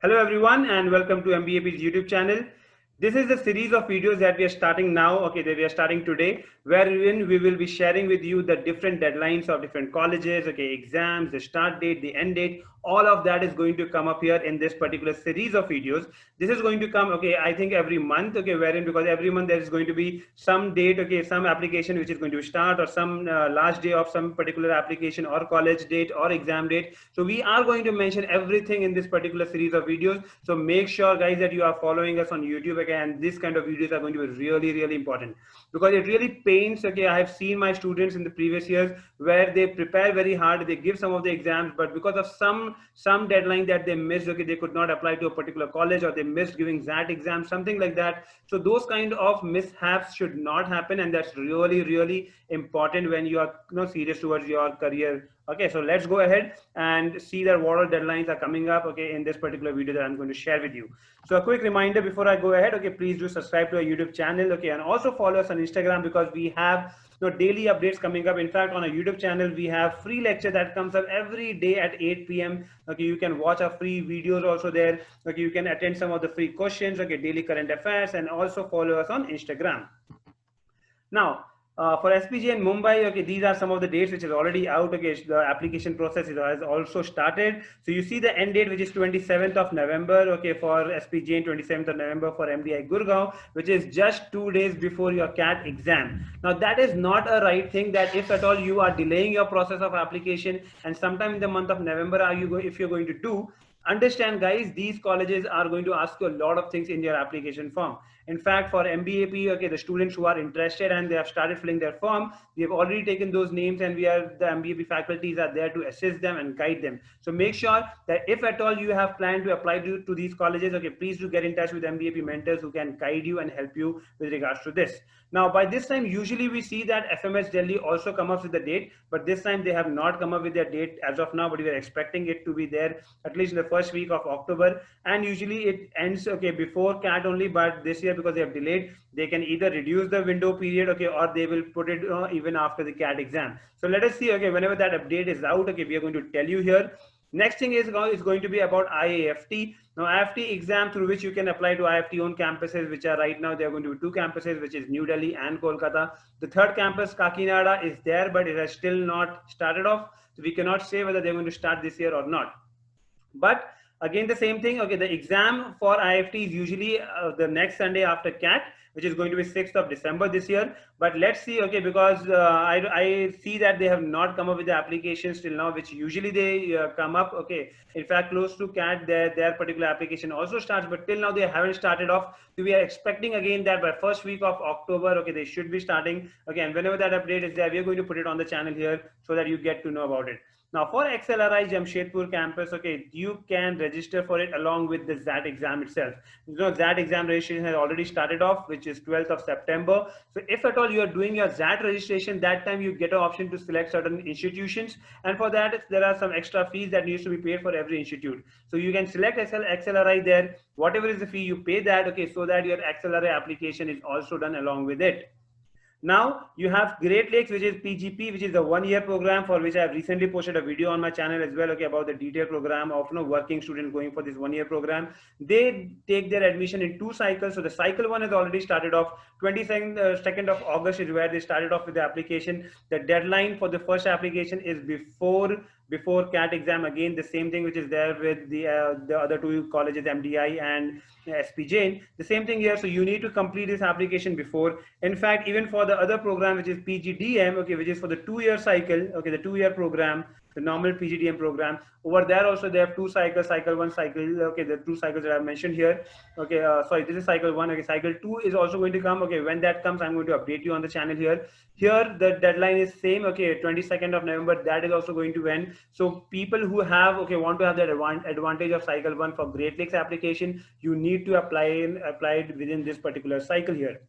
Hello everyone and welcome to MBAP's YouTube channel. This is a series of videos that we are starting now, that we are starting today, wherein we will be sharing with you the different deadlines of different colleges, exams, the start date, the end date, all of that is going to come up here in this particular series of videos. This is going to come, I think every month, wherein because every month there is going to be some date, some application which is going to start or some last day of some particular application or college date or exam date. So we are going to mention everything in this particular series of videos. So make sure guys that you are following us on YouTube and this kind of videos are going to be really, really important because it really pains. I have seen my students in the previous years where they prepare very hard, they give some of the exams, but because of some deadline that they missed, they could not apply to a particular college or they missed giving that exam, something like that. So those kind of mishaps should not happen, and that's really, really important when you are serious towards your career. Okay, so let's go ahead and see that what all deadlines are coming up, in this particular video that I'm going to share with you. So a quick reminder before I go ahead, please do subscribe to our YouTube channel, and also follow us on Instagram because we have daily updates coming up. In fact, on our YouTube channel, we have free lecture that comes up every day at 8 p.m. You can watch our free videos also there. You can attend some of the free questions, daily current affairs, and also follow us on Instagram. Now, for SPG in Mumbai, these are some of the dates which is already out. The application process has also started. So you see the end date, which is 27th of November, for SPG, and 27th of November for MDI Gurgaon, which is just 2 days before your CAT exam. Now that is not a right thing, that if at all you are delaying your process of application and sometime in the month of November, if you're going to do, understand guys, these colleges are going to ask you a lot of things in your application form. In fact, for MBAP, the students who are interested and they have started filling their form, we have already taken those names and the MBAP faculties are there to assist them and guide them. So make sure that if at all you have planned to apply to these colleges, please do get in touch with MBAP mentors who can guide you and help you with regards to this. Now, by this time, usually we see that FMS Delhi also come up with the date, but this time they have not come up with their date as of now, but we are expecting it to be there at least in the first week of October. And usually it ends, before CAT only, but this year, because they have delayed, they can either reduce the window period, or they will put it even after the CAT exam. So let us see, whenever that update is out, we are going to tell you here. Next thing is going to be about IAFT. Now, IAFT exam through which you can apply to IAFT own campuses, which are right now, there are going to be 2 campuses, which is New Delhi and Kolkata. The third campus, Kakinada, is there, but it has still not started off. So we cannot say whether they're going to start this year or not. But again, the same thing, the exam for IFT is usually the next Sunday after CAT, which is going to be 6th of December this year. But let's see, because I see that they have not come up with the applications till now, which usually they come up, in fact, close to CAT, their particular application also starts, but till now they haven't started off. So we are expecting again that by first week of October, they should be starting. And whenever that update is there, we are going to put it on the channel here so that you get to know about it. Now for XLRI Jamshedpur campus, you can register for it along with the ZAT exam itself. ZAT exam registration has already started off, which is 12th of September. So if at all you are doing your ZAT registration, that time you get an option to select certain institutions. And for that, there are some extra fees that needs to be paid for every institute. So you can select XLRI there, whatever is the fee, you pay that, so that your XLRI application is also done along with it. Now you have Great Lakes, which is PGP, which is a 1-year program for which I have recently posted a video on my channel as well, about the detailed program of working students going for this 1-year program. They take their admission in 2 cycles. So the cycle 1 has already started off. 22nd of August is where they started off with the application. The deadline for the first application is before CAT exam. Again, the same thing which is there with the other 2 colleges, MDI and SPJ. The same thing here. So you need to complete this application before. In fact, even for the other program, which is PGDM, which is for the 2-year cycle, the 2-year program, the normal PGDM program, over there also they have 2 cycles, cycle 1, cycle, the 2 cycles that I mentioned here. Sorry, this is cycle 1. Cycle 2 is also going to come. When that comes, I'm going to update you on the channel here. Here the deadline is same. 22nd of November, that is also going to end. So people who have want to have that advantage of cycle 1 for Great Lakes application, you need to apply it within this particular cycle here.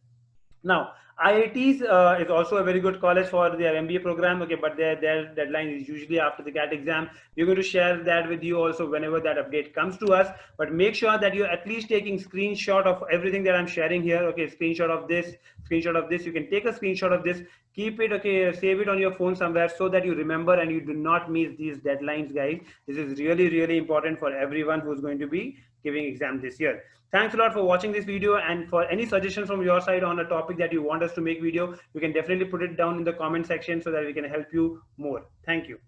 Now, IITs is also a very good college for their MBA program, but their deadline is usually after the CAT exam. We're going to share that with you also whenever that update comes to us. But make sure that you're at least taking screenshot of everything that I'm sharing here. Screenshot of this, screenshot of this. You can take a screenshot of this, keep it, save it on your phone somewhere so that you remember and you do not miss these deadlines, guys. This is really, really important for everyone who's going to be giving exam this year. Thanks a lot for watching this video, and for any suggestions from your side on a topic that you want us to make video, you can definitely put it down in the comment section so that we can help you more. Thank you.